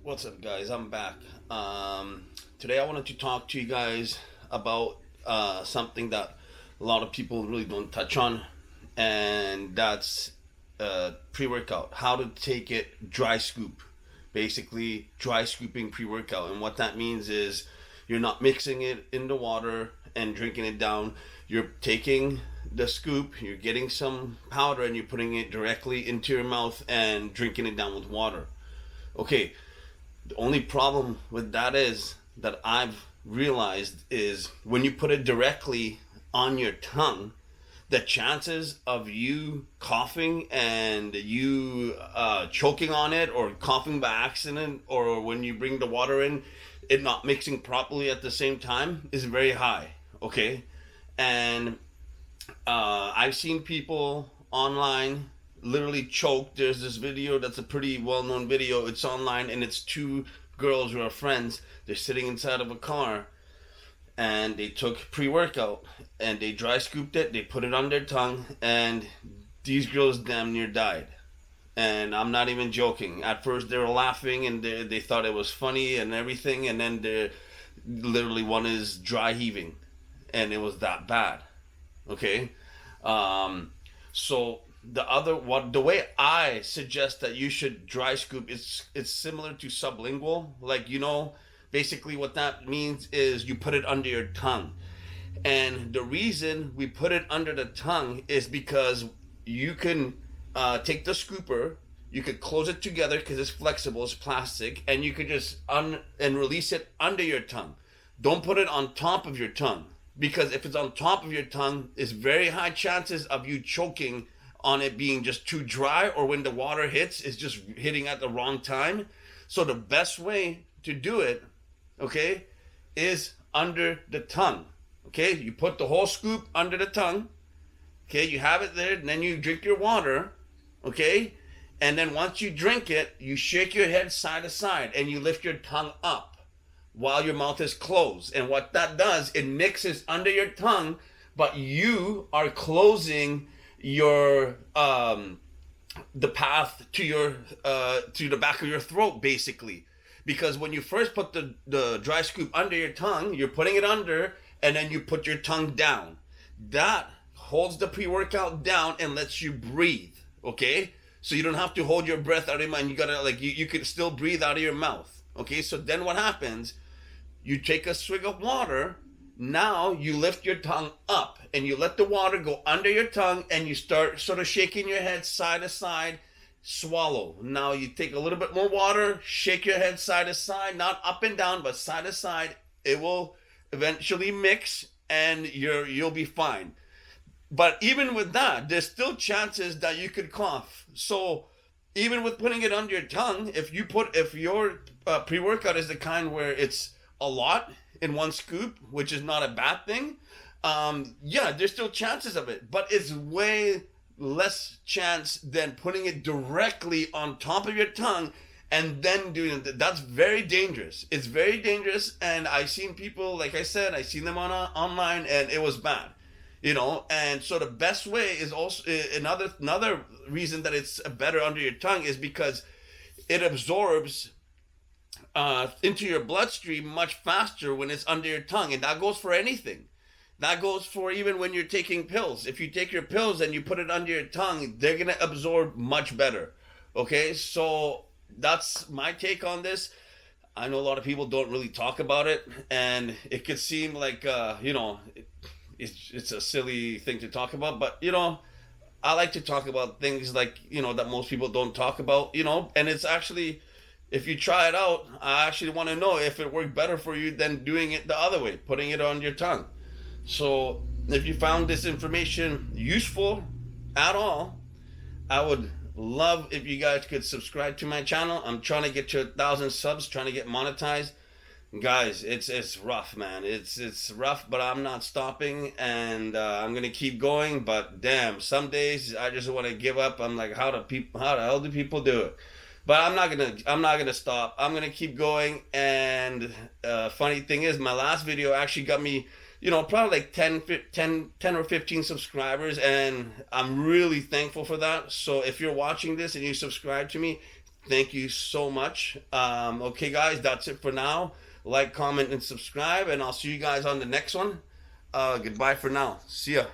What's up, guys? I'm back. Today, I wanted to talk to you guys about something that a lot of people really don't touch on, and that's pre workout. How to take it dry scoop. Basically, dry scooping pre workout. And what that means is you're not mixing it in the water and drinking it down. You're taking the scoop, you're getting some powder, and you're putting it directly into your mouth and drinking it down with water. Okay, the only problem with that is that I've realized is when you put it directly on your tongue, the chances of you coughing and you choking on it or coughing by accident or when you bring the water in, it not mixing properly at the same time is very high. Okay, and I've seen people online literally choke. There's this video that's a pretty well known video. It's online and it's two girls who are friends. They're sitting inside of a car and they took pre workout and they dry scooped it. They put it on their tongue and these girls damn near died. And I'm not even joking. At first they were laughing and they thought it was funny and everything, and then they literally one is dry heaving, and it was that bad. Okay, um, so the way I suggest that you should dry scoop is it's similar to sublingual. Like, basically what that means is you put it under your tongue. And the reason we put it under the tongue is because you can take the scooper, you could close it together because it's flexible, it's plastic, and you could just and release it under your tongue. Don't put it on top of your tongue, because if it's on top of your tongue, it's very high chances of you choking on it being just too dry, or when the water hits, it's just hitting at the wrong time. So the best way to do it, okay, is under the tongue. Okay, you put the whole scoop under the tongue. Okay, you have it there, and then you drink your water. Okay, and then once you drink it, you shake your head side to side and you lift your tongue up while your mouth is closed. And what that does, it mixes under your tongue, but you are closing your the path to your to the back of your throat, basically. Because when you first put the dry scoop under your tongue, you're putting it under, and then you put your tongue down. That holds the pre-workout down and lets you breathe. Okay, so you don't have to hold your breath out of your mouth. You gotta, like, you can still breathe out of your mouth. Okay, so then what happens, you take a swig of water. Now you lift your tongue up and you let the water go under your tongue, and you start sort of shaking your head side to side. Swallow. Now you take a little bit more water, shake your head side to side, not up and down, but side to side. It will eventually mix and you'll be fine. But even with that, there's still chances that you could cough. So even with putting it under your tongue, if your pre-workout is the kind where it's a lot in one scoop, which is not a bad thing, yeah, there's still chances of it, but it's way less chance than putting it directly on top of your tongue and then doing it. That's very dangerous. It's very dangerous, and I've seen people, like I said, I seen them online, and it was bad. And so the best way is also another reason that it's better under your tongue is because it absorbs into your bloodstream much faster when it's under your tongue, and that goes for anything. That goes for even when you're taking pills. If you take your pills and you put it under your tongue, they're gonna absorb much better. Okay, so that's my take on this. I know a lot of people don't really talk about it, and it could seem like it's a silly thing to talk about, but I like to talk about things like that most people don't talk about. And it's actually, if you try it out, I actually want to know if it worked better for you than doing it the other way, putting it on your tongue. So if you found this information useful at all, I would love if you guys could subscribe to my channel. I'm trying to get to 1,000 subs, trying to get monetized. Guys, it's rough, man. It's rough, but I'm not stopping, and I'm gonna keep going. But damn, some days I just want to give up. I'm like, how the hell do people do it? But I'm not gonna stop. I'm gonna keep going. And funny thing is, my last video actually got me, probably like 10 or 15 subscribers, and I'm really thankful for that. So if you're watching this and you subscribe to me, Thank you so much. Okay, guys, that's it for now. Like, comment, and subscribe, and I'll see you guys on the next one. Goodbye for now. See ya.